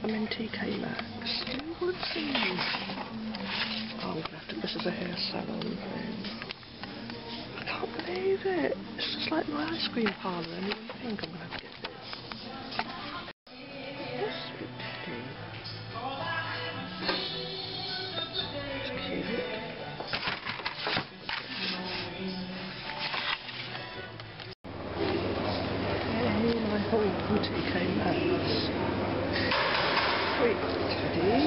some in TK Maxx. Woodzeez. Oh, I'm going to have to, this is a hair salon thing. I can't believe it. It's just like my ice cream parlour, and you wouldn't think I'm going to have to get this. Yes, sweet teddy. It's cute. Hey, my home from TK Maxx. Sweet teddy.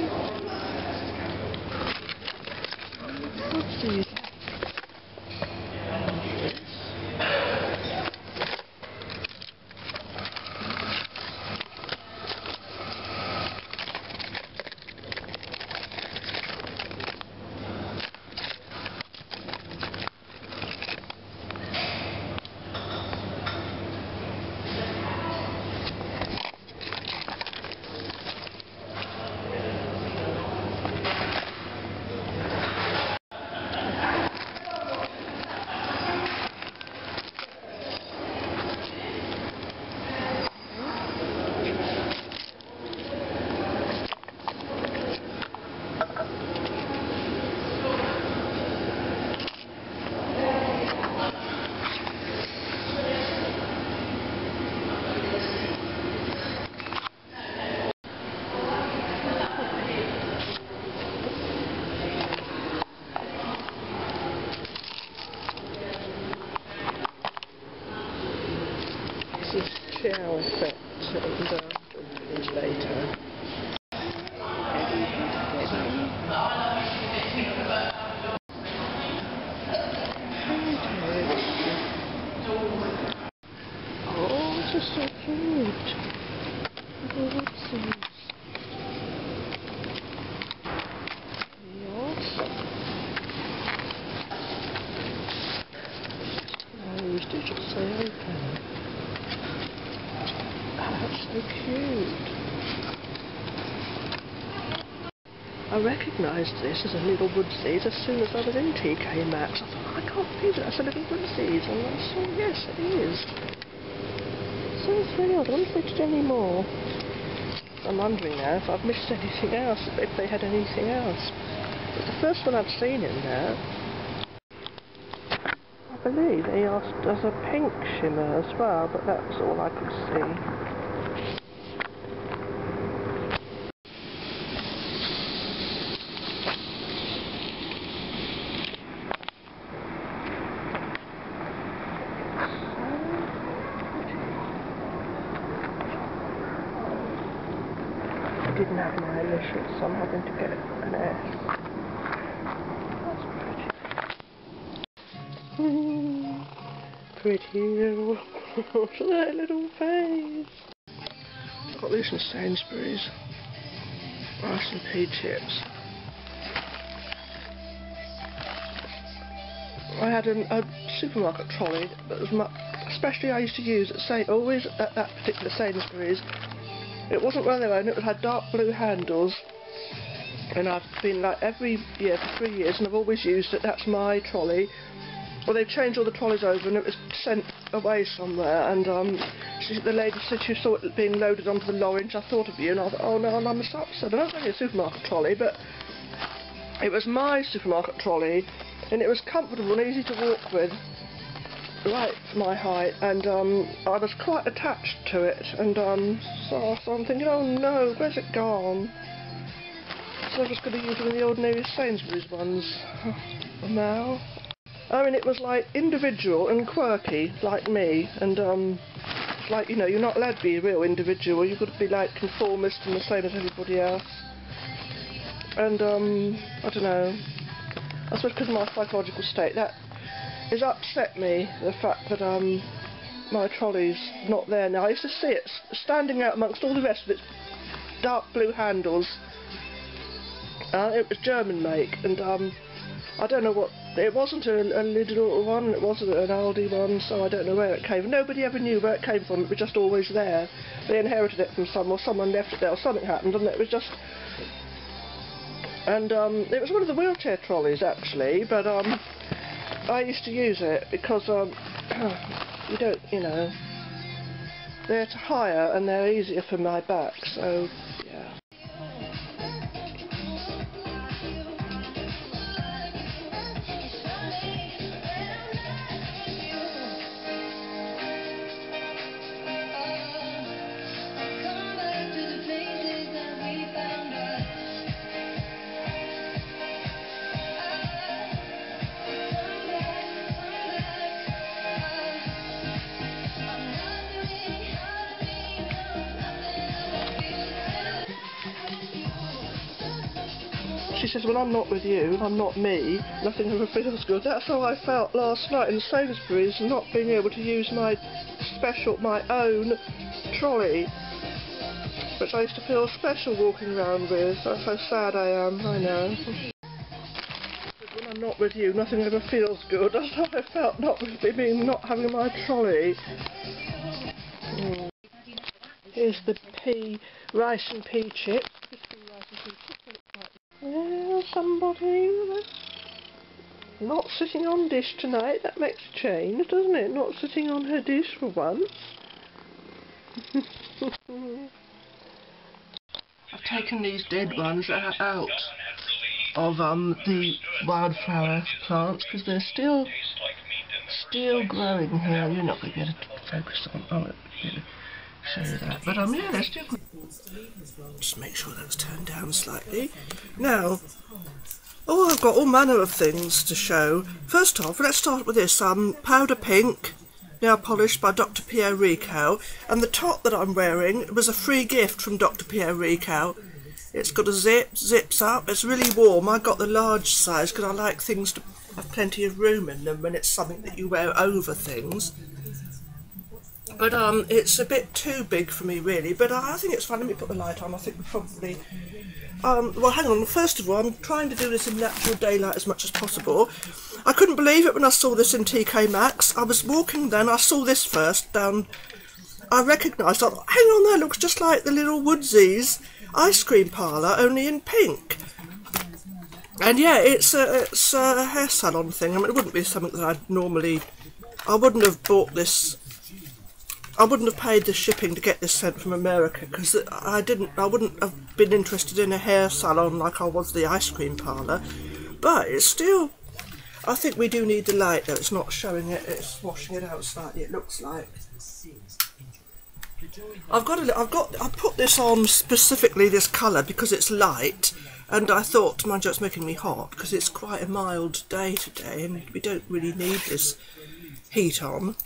Woodzeez. This is shower effect and later. Oh, this is so cute. Woodzeez. Yes. Closed, did you say open? That's so cute. I recognised this as a little Woodzeez as soon as I was in TK Maxx. I thought, I can't believe that's a little Woodzeez. And I saw, yes, it is. So it's really odd. I wonder if they did any more. I'm wondering now if I've missed anything else, if they had anything else. But the first one I'd seen in there, I believe they asked as a pink shimmer as well, but that's all I could see. I didn't have my initials, so I'm having to get an S. That's pretty. Pretty little, that little face. I got these from Sainsbury's. R&P chips. I had a supermarket trolley that was especially I used to use always at that particular Sainsbury's. It wasn't one of their own, it had dark blue handles, and I've been like every year for 3 years and I've always used it. That's my trolley. Well, they've changed all the trolleys over and it was sent away somewhere, and the lady said she saw it being loaded onto the lorry and I thought of you, and I thought, oh no, and I'm so upset. And it was only a supermarket trolley, but it was my supermarket trolley and it was comfortable and easy to walk with, right for my height, and I was quite attached to it, and so I'm thinking, oh no, where's it gone? So I'm just going to use one of the ordinary Sainsbury's ones now. I mean, it was like individual and quirky, like me, and like, you know, you're not allowed to be a real individual, you've got to be like conformist and the same as everybody else. And I don't know, I suppose because of my psychological state, that has upset me, the fact that my trolley's not there now. I used to see it standing out amongst all the rest of its dark blue handles. It was German make, and I don't know what, it wasn't a little one, it wasn't an Aldi one, so I don't know where it came from. Nobody ever knew where it came from, it was just always there. They inherited it from someone, or someone left it there, or something happened, and it was just... And it was one of the wheelchair trolleys actually, but I used to use it because you don't, you know, they're to hire and they're easier for my back, so yeah. She says, when I'm not with you, I'm not me, nothing ever feels good. That's how I felt last night in Sainsbury's, not being able to use my own trolley, which I used to feel special walking around with. That's how sad I am, I know. When I'm not with you, nothing ever feels good. That's how I felt not having my trolley. Here's the rice and pea chips. Well, somebody not sitting on dish tonight. That makes a change, doesn't it? Not sitting on her dish for once. I've taken these dead ones out of the wildflower plants because they're still growing here. You're not going to be able to focus on. Oh, show you that. But yeah, they're still. Just make sure that's turned down slightly. Now, I've got all manner of things to show. First off, let's start with this powder pink nail polish by Dr. Pierre Rico, and the top that I'm wearing was a free gift from Dr. Pierre Rico. It's got a zips up. It's really warm. I got the large size because I like things to have plenty of room in them when it's something that you wear over things. But it's a bit too big for me really, but I think it's fine. Let me put the light on. I think we probably... well, hang on. First of all, I'm trying to do this in natural daylight as much as possible. I couldn't believe it when I saw this in TK Maxx. I was walking then, I saw this first down... I recognised, I thought, hang on, that looks just like the little Woodzeez ice cream parlour, only in pink. And yeah, it's a hair salon thing. I mean, it wouldn't be something that I'd normally... I wouldn't have bought this... I wouldn't have paid the shipping to get this sent from America because I wouldn't have been interested in a hair salon like I was the ice cream parlour. But it's still, I think we do need the light though. It's not showing it, it's washing it out slightly, it looks like. I put this on specifically this colour because it's light, and I thought, mind you, it's making me hot because it's quite a mild day today and we don't really need this heat on.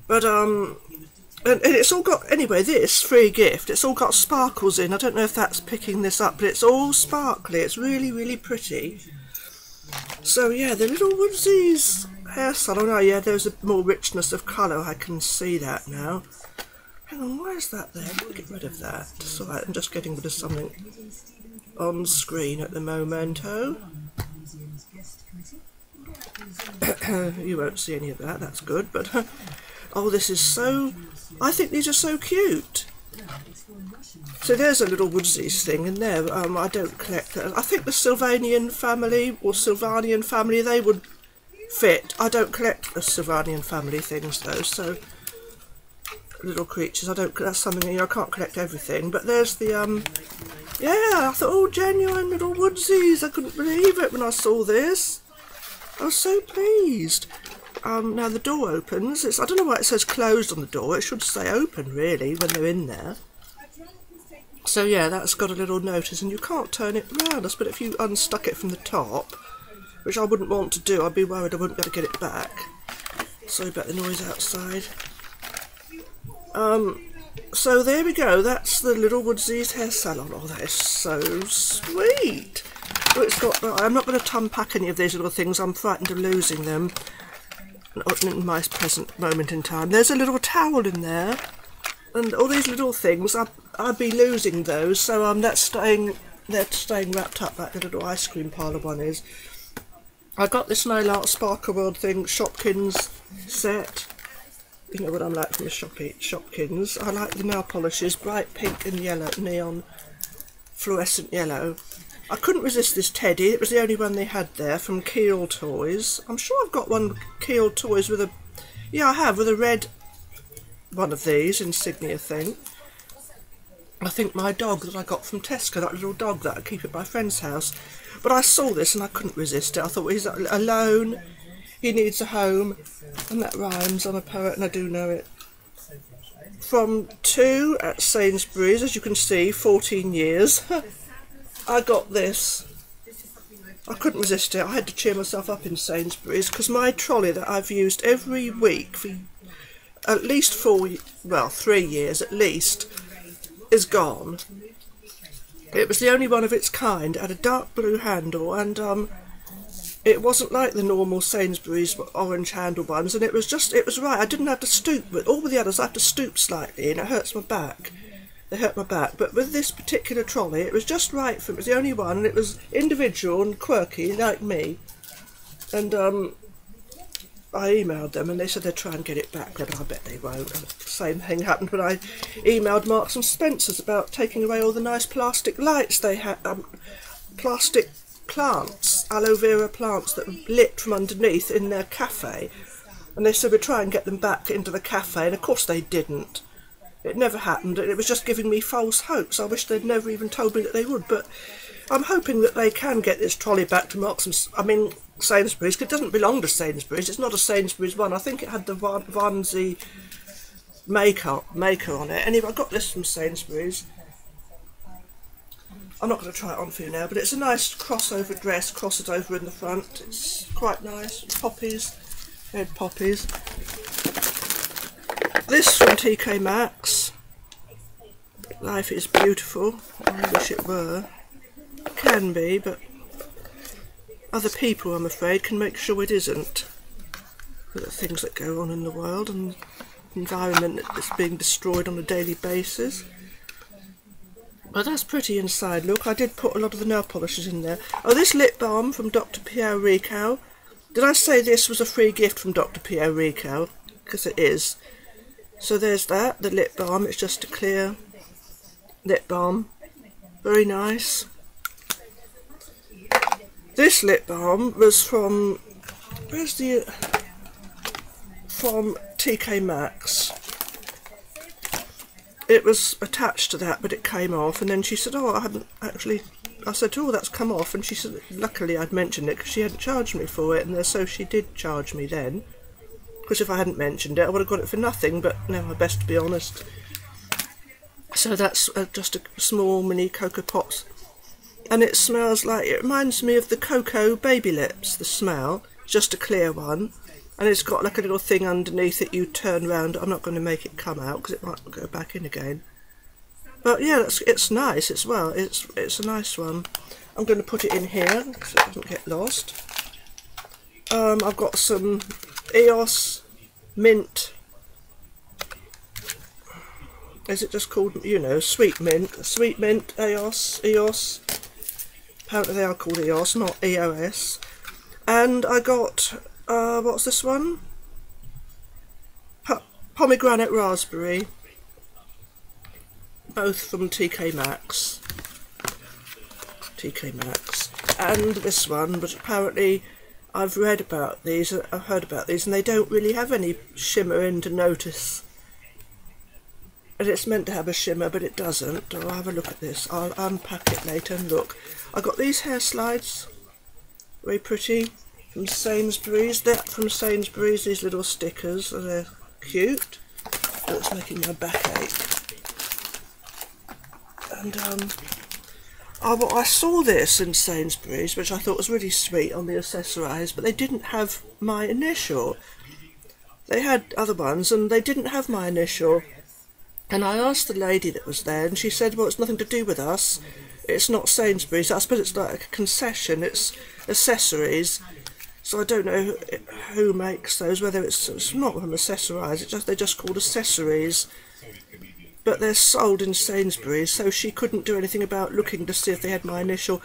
But, and it's all got, anyway, this free gift, it's all got sparkles in. I don't know if that's picking this up, but it's all sparkly. It's really, really pretty. So, yeah, the little Woodzeez hair salon. Oh, yeah, there's a more richness of colour. I can see that now. Hang on, why is that there? Let me get rid of that. It's all right, I'm just getting rid of something on screen at the momento. You won't see any of that, that's good, but... oh, this is so... I think these are so cute. So there's a little Woodzeez thing in there. I don't collect that. I think the Sylvanian family, or Sylvanian family, they would fit. I don't collect the Sylvanian family things, though, so... little creatures, that's something, you know, I can't collect everything. But there's the, yeah, I thought, oh, genuine little Woodzeez. I couldn't believe it when I saw this. I was so pleased. Now the door opens. I don't know why it says closed on the door. It should say open really when they're in there. So yeah, that's got a little notice, and you can't turn it round. But if you unstuck it from the top, which I wouldn't want to do, I'd be worried I wouldn't be able to get it back. Sorry about the noise outside. So there we go. That's the little Woodzeez hair salon. Oh, that is so sweet. Oh, it's got. I'm not going to unpack any of these little things. I'm frightened of losing them. Not in my present moment in time. There's a little towel in there, and all these little things. I'd be losing those, so they're staying wrapped up like the little ice cream parlour one is. I got this nail art Sparkle World thing, Shopkins set. You know what I'm like from the Shopkins. I like the nail polishes, bright pink and yellow, neon, fluorescent yellow. I couldn't resist this teddy. It was the only one they had there from Keel Toys. I'm sure I've got one Keel Toys with a... yeah, I have, with a red one of these insignia thing. I think my dog that I got from Tesco, that little dog that I keep at my friend's house. But I saw this and I couldn't resist it. I thought, well, he's alone, he needs a home, and that rhymes. I'm a poet and I do know it. From 2 at Sainsbury's, as you can see, 14 years. I got this. I couldn't resist it. I had to cheer myself up in Sainsbury's because my trolley that I've used every week for at least 3 years at least is gone. It was the only one of its kind. It had a dark blue handle, and it wasn't like the normal Sainsbury's orange handle ones, and it was right. I didn't have to stoop. With all the others I have to stoop slightly, and it hurts my back. They hurt my back. But with this particular trolley, it was just right for it. It was the only one, and it was individual and quirky like me. And I emailed them, and they said they'd try and get it back, but I bet they won't. The same thing happened when I emailed Marks and Spencer's about taking away all the nice plastic lights they had, plastic plants, aloe vera plants that lit from underneath in their cafe, and they said we'd try and get them back into the cafe, and of course they didn't. It never happened, and it was just giving me false hopes. I wish they'd never even told me that they would, but I'm hoping that they can get this trolley back to Sainsbury's, because it doesn't belong to Sainsbury's. It's not a Sainsbury's one. I think it had the Woodzeez maker on it. Anyway, I got this from Sainsbury's. I'm not going to try it on for you now, but it's a nice crossover dress, crosses over in the front. It's quite nice. Poppies, red poppies. This from TK Maxx. Life is beautiful. I wish it were. It can be, but other people, I'm afraid, can make sure it isn't. With the things that go on in the world and the environment that's being destroyed on a daily basis. But that's pretty inside. Look, I did put a lot of the nail polishes in there. Oh, this lip balm from Dr. Pierre Ricoeur. Did I say this was a free gift from Dr. Pierre Ricoeur? Because it is. So there's that, the lip balm. It's just a clear lip balm. Very nice. This lip balm was from, from TK Maxx. It was attached to that, but it came off, and then she said, oh, I hadn't actually, I said, oh, that's come off, and she said, luckily I'd mentioned it, because she hadn't charged me for it, and so she did charge me then, because if I hadn't mentioned it, I would have got it for nothing, but now I best to be honest. So that's just a small mini Cocoa Pops, and it smells like, it reminds me of the Cocoa Baby Lips, the smell, just a clear one. And it's got like a little thing underneath it you turn round. I'm not going to make it come out because it might go back in again. But yeah, it's nice as well. It's a nice one. I'm going to put it in here so it doesn't get lost. I've got some EOS mint. Is it just called, you know, sweet mint? Sweet mint, EOS. Apparently they are called EOS, not EOS. And I got... what's this one? Pomegranate raspberry. Both from TK Maxx. TK Maxx. And this one, but apparently I've read about these, I've heard about these, and they don't really have any shimmer in to notice. And it's meant to have a shimmer, but it doesn't. I'll have a look at this. I'll unpack it later and look. I got these hair slides. Very pretty. From Sainsbury's, that from Sainsbury's, these little stickers, they're cute. That's making my back ache. And I saw this in Sainsbury's, which I thought was really sweet on the accessorise, but they didn't have my initial. They had other ones, and they didn't have my initial. And I asked the lady that was there, and she said, well, it's nothing to do with us. It's not Sainsbury's. I suppose it's like a concession. It's accessories. So I don't know who makes those, whether it's not from accessorise, they're just called accessories. But they're sold in Sainsbury's, so she couldn't do anything about looking to see if they had my initial.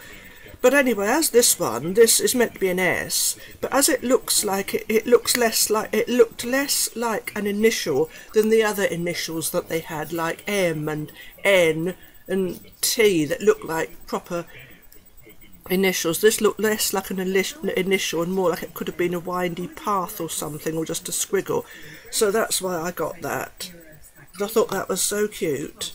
But anyway, as this one, this is meant to be an S, but as it looks like it looked less like an initial than the other initials that they had, like M and N and T, that looked like proper initials. This looked less like an initial and more like it could have been a windy path or something, or just a squiggle. So that's why I got that. And I thought that was so cute.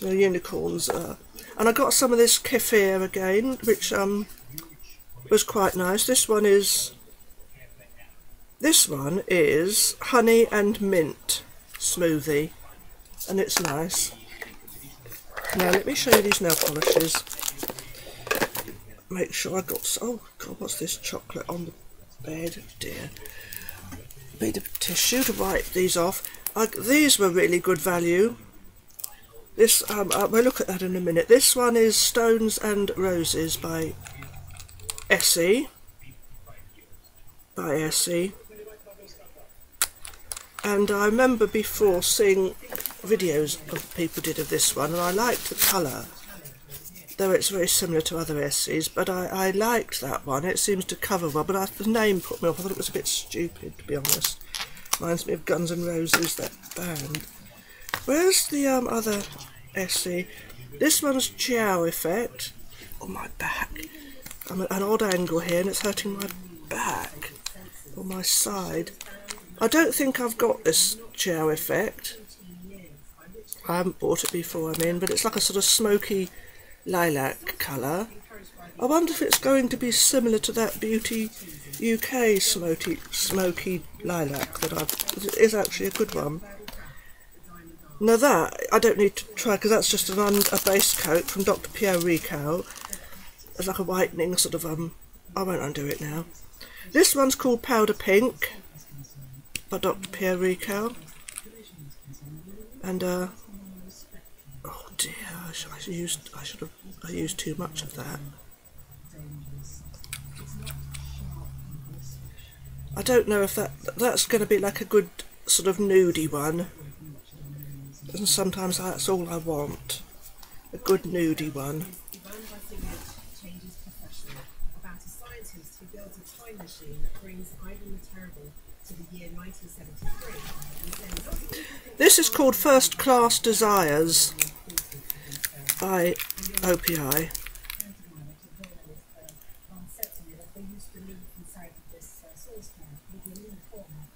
The unicorns are. And I got some of this kefir again, which was quite nice. This one is honey and mint smoothie, and it's nice. Now let me show you these nail polishes. Make sure I got, oh god, what's this chocolate on the bed? Oh dear. Need a tissue to wipe these off. These were really good value. This, we'll look at that in a minute. This one is Stones and Roses by Essie. And I remember before seeing videos of people did of this one, and I liked the colour, though it's very similar to other Essies, but I liked that one. It seems to cover well, but the name put me off. I thought it was a bit stupid, to be honest. Reminds me of Guns N' Roses, that band. Where's the other Essie? This one's Chow Effect. On my back. I'm at an odd angle here and it's hurting my back. On my side. I don't think I've got this Chow Effect. I haven't bought it before, but it's like a sort of smoky lilac colour. I wonder if it's going to be similar to that Beauty UK smoky lilac it is actually a good one. Now that I don't need to try because that's just a base coat from Dr. Pierre Rical. It's like a whitening sort of I won't undo it now. This one's called Powder Pink by Dr. Pierre Rical. And oh dear, I used too much of that. I don't know if that's going to be like a good sort of nudie one. And sometimes that's all I want. A good nudie one. This is called First Class Desires by OPI.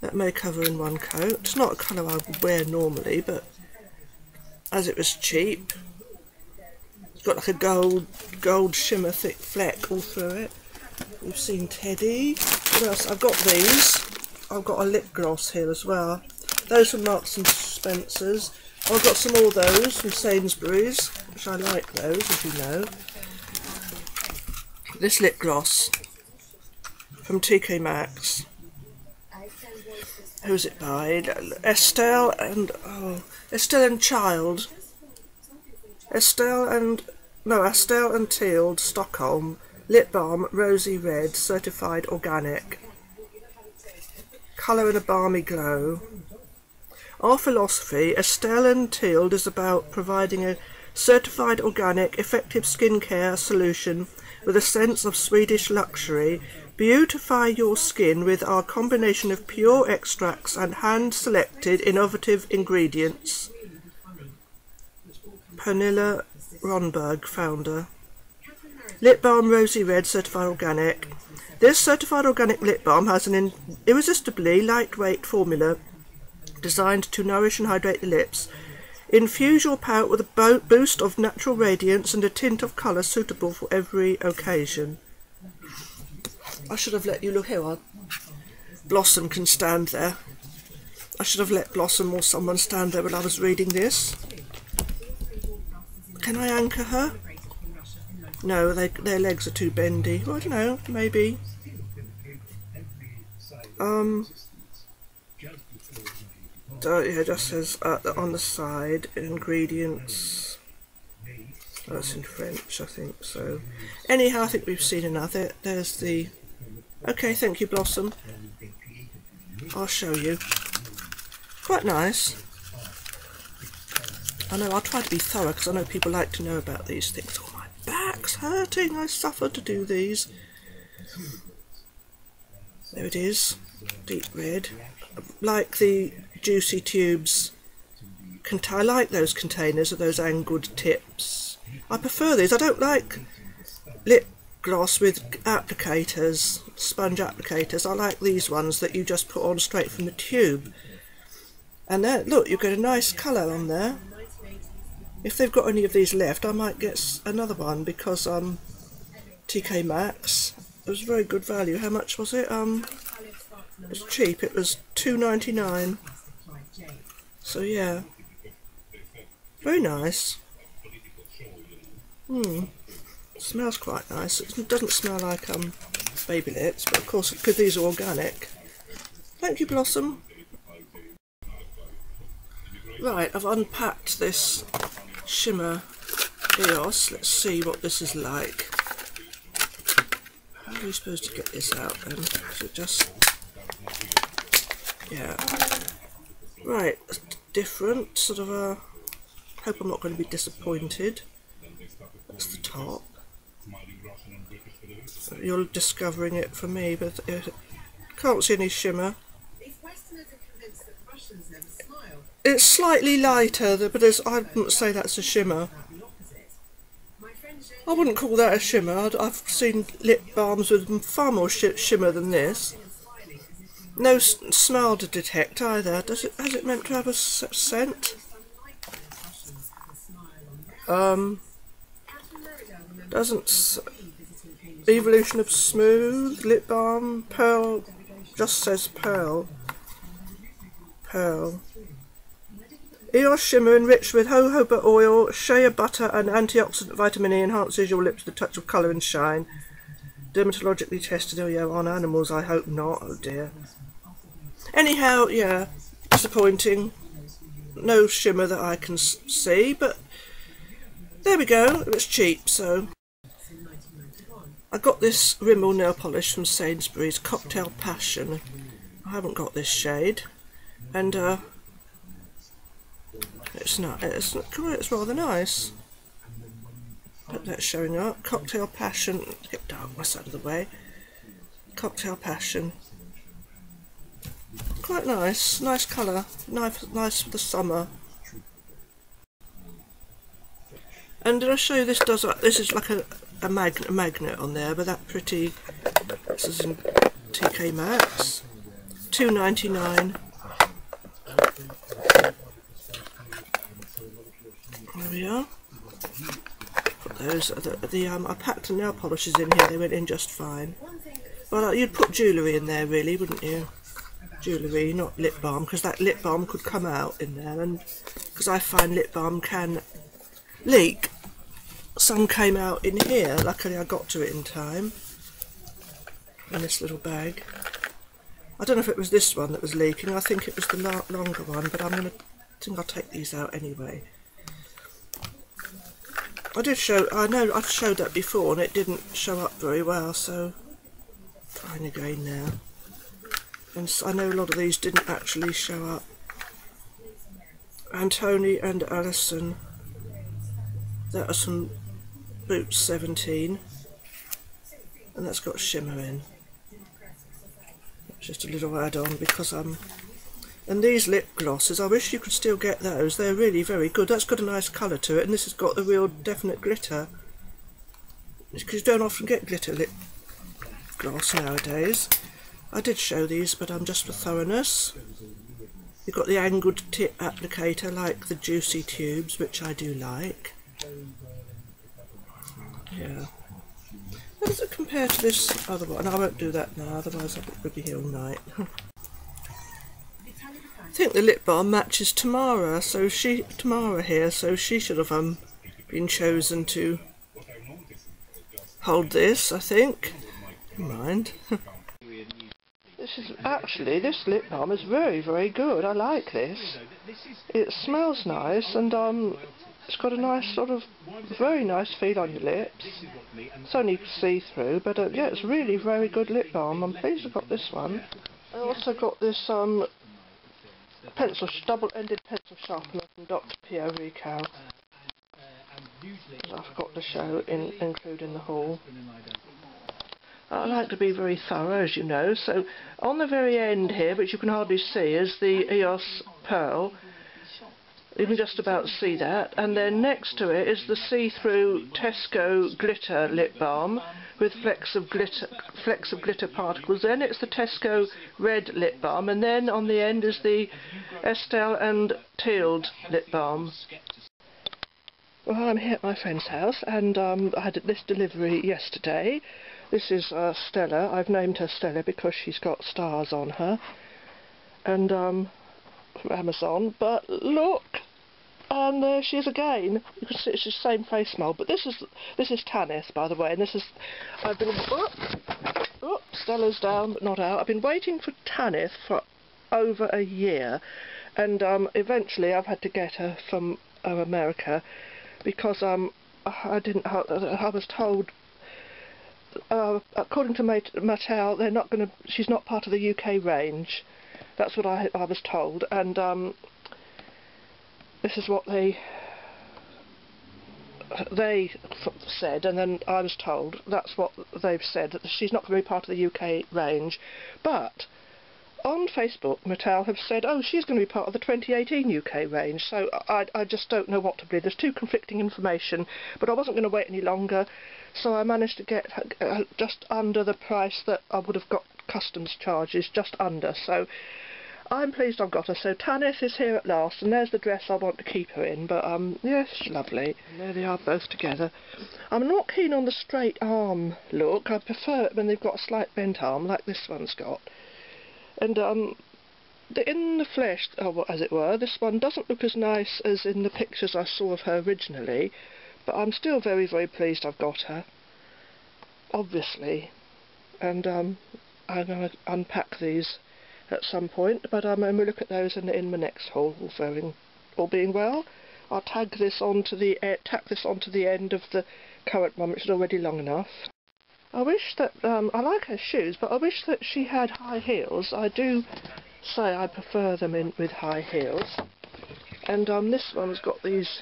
That may cover in one coat. It's not a colour I would wear normally, but as it was cheap, it's got like a gold shimmer thick fleck all through it. We've seen Teddy. What else? I've got these. I've got a lip gloss here as well. Those from Marks and Spencer's. I've got some more of those from Sainsbury's, which I like those, as you know. This lip gloss from TK Maxx. Who's it by? Estelle and Child. Estelle and Tealed, Stockholm. Lipbalm, Rosy Red, certified organic. Colour in a balmy glow. Our philosophy, Estelle and Tealed, is about providing a certified organic, effective skincare solution with a sense of Swedish luxury. Beautify your skin with our combination of pure extracts and hand-selected innovative ingredients. Pernilla Ronberg, founder. Lip Balm Rosy Red, certified organic. This certified organic lip balm has an irresistibly lightweight formula designed to nourish and hydrate the lips. Infuse your palette with a boost of natural radiance and a tint of colour suitable for every occasion. I should have let you look here. Blossom can stand there. I should have let Blossom or someone stand there when I was reading this. Can I anchor her? No, their legs are too bendy. Well, I don't know, maybe. So yeah, it just says on the side, ingredients. That's in French, I think so. Anyhow, I think we've seen enough. There's the... Okay, thank you, Blossom. I'll show you. Quite nice. I know, I'll try to be thorough because I know people like to know about these things. Oh, my back's hurting. I suffer to do these. There it is. Deep red. Like the Juicy Tubes. I like those containers with those angled tips. I prefer these. I don't like lip gloss with applicators, sponge applicators. I like these ones that you just put on straight from the tube. And then, look, you get a nice colour on there. If they've got any of these left, I might get another one because TK Maxx. It was very good value. How much was it? It was cheap. It was $2.99. So yeah, very nice. Smells quite nice. It doesn't smell like baby lips, but of course because these are organic. Thank you, Blossom. Right, I've unpacked this shimmer EOS. Let's see what this is like. How are we supposed to get this out then? Is it just... yeah. Right, different, sort of a... hope I'm not going to be disappointed. That's the top. You're discovering it for me, but can't see any shimmer. It's slightly lighter, but I wouldn't say that's a shimmer. I wouldn't call that a shimmer. I've seen lip balms with far more shimmer than this. No smell to detect either. Has it meant to have a scent? Doesn't. Evolution of Smooth, Lip Balm, Pearl, just says Pearl. Pearl. EOS Shimmer enriched with jojoba oil, shea butter and antioxidant vitamin E enhances your lips with a touch of colour and shine. Dermatologically tested, oh yeah, on animals, I hope not, oh dear. Anyhow, yeah, disappointing. No shimmer that I can see, but there we go, it was cheap, so... I got this Rimmel nail polish from Sainsbury's, Cocktail Passion. I haven't got this shade, and it's rather nice. But that's showing up. Cocktail Passion. Let's get dark my side of the way. Cocktail Passion. Quite nice. Nice colour. Nice for the summer. And did I show you this does? This is like a magnet on there, but that pretty. This is in TK Maxx. £2.99. There we are. Put those. I packed the nail polishes in here. They went in just fine. Well, you'd put jewellery in there, really, wouldn't you? Jewellery, not lip balm, because that lip balm could come out in there, and because I find lip balm can leak. Some came out in here. Luckily, I got to it in time. In this little bag. I don't know if it was this one that was leaking. I think it was the longer one, but I think I'll take these out anyway. I know I've showed that before and it didn't show up very well, so trying again now. And I know a lot of these didn't actually show up. Antoni and Alison. That was from Boots 17. And that's got shimmer in. Just a little add-on because and these lip glosses, I wish you could still get those. They're really very good. That's got a nice colour to it, and this has got the real definite glitter. Because you don't often get glitter lip gloss nowadays. I did show these, but just for thoroughness. You've got the angled tip applicator like the Juicy Tubes, which I do like. Yeah. How does it compare to this other one? I won't do that now, otherwise I would be here all night. I think the lip balm matches Tamara, so Tamara here, so she should have been chosen to hold this, I think. Never mind. This lip balm is very, very good. I like this. It smells nice, and it's got a nice sort of, very nice feel on your lips. It's only see-through, but yeah, it's really very good lip balm. I'm pleased I got this one. I also got this double-ended pencil sharpener from Dr. P.O. Rical. I forgot to show, include in the haul. I like to be very thorough, as you know, so on the very end here, which you can hardly see, is the EOS Pearl. You can just about see that, and then next to it is the see-through Tesco Glitter Lip Balm with flecks of glitter particles. Then it's the Tesco Red Lip Balm, and then on the end is the Estelle and Tealed Lip Balm. Well, I'm here at my friend's house, and I had this delivery yesterday. This is Stella. I've named her Stella because she's got stars on her, and from Amazon. But look, and there she is again. You can see it's the same face mould, but this is Tanith, by the way, and this is Stella's down but not out. I've been waiting for Tanith for over a year, and eventually I've had to get her from America. because I was told, according to Mattel, they're not going to. She's not part of the UK range. That's what I was told, and this is what they said, and then I was told that's what they've said, that she's not going to be part of the UK range. But on Facebook, Mattel have said, oh, she's going to be part of the 2018 UK range, so I just don't know what to believe. There's two conflicting information, but I wasn't going to wait any longer, so I managed to get just under the price that I would have got customs charges, just under, so I'm pleased I've got her. So Tanith is here at last, and there's the dress I want to keep her in, but yes, she's lovely. And there they are both together. I'm not keen on the straight arm look. I prefer it when they've got a slight bent arm, like this one's got. And in the flesh, as it were, this one doesn't look as nice as in the pictures I saw of her originally, but I'm still very, very pleased I've got her, obviously. And I'm going to unpack these at some point, but when we look at those in my next haul, all being well, I'll tack this onto the end of the current one, which is already long enough. I wish that, I like her shoes, but I wish that she had high heels. I do say I prefer them with high heels. And this one's got those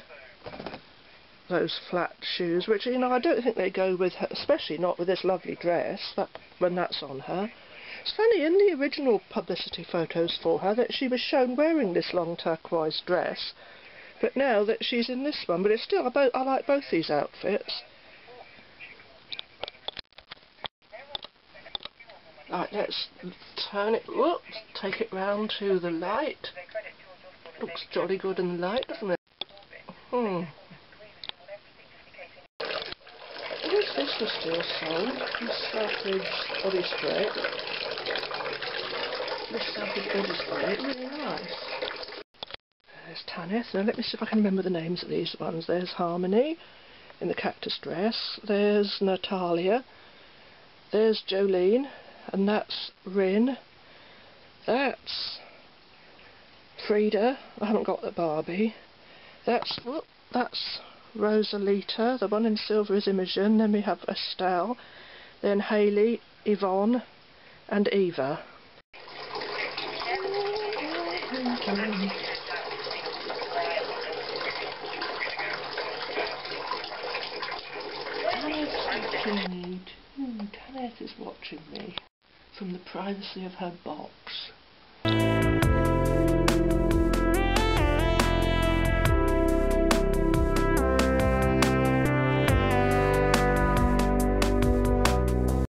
flat shoes, which, you know, I don't think they go with her, especially not with this lovely dress, when that's on her. It's funny, in the original publicity photos for her, that she was shown wearing this long turquoise dress, but now that she's in this one, but it's still, I like both these outfits. Right, let's turn it, whoops, take it round to the light. Looks jolly good in the light, doesn't it? What is this for still sold? This Selfridge body spray. This Selfridge body spray, really nice. There's Tanith. Now let me see if I can remember the names of these ones. There's Harmony in the cactus dress. There's Natalia. There's Jolene. And that's Rin. That's Frida. I haven't got the Barbie. That's Rosalita. The one in silver is Imogen. Then we have Estelle. Then Hayley, Yvonne, and Eva. Tanith is watching me from the privacy of her box.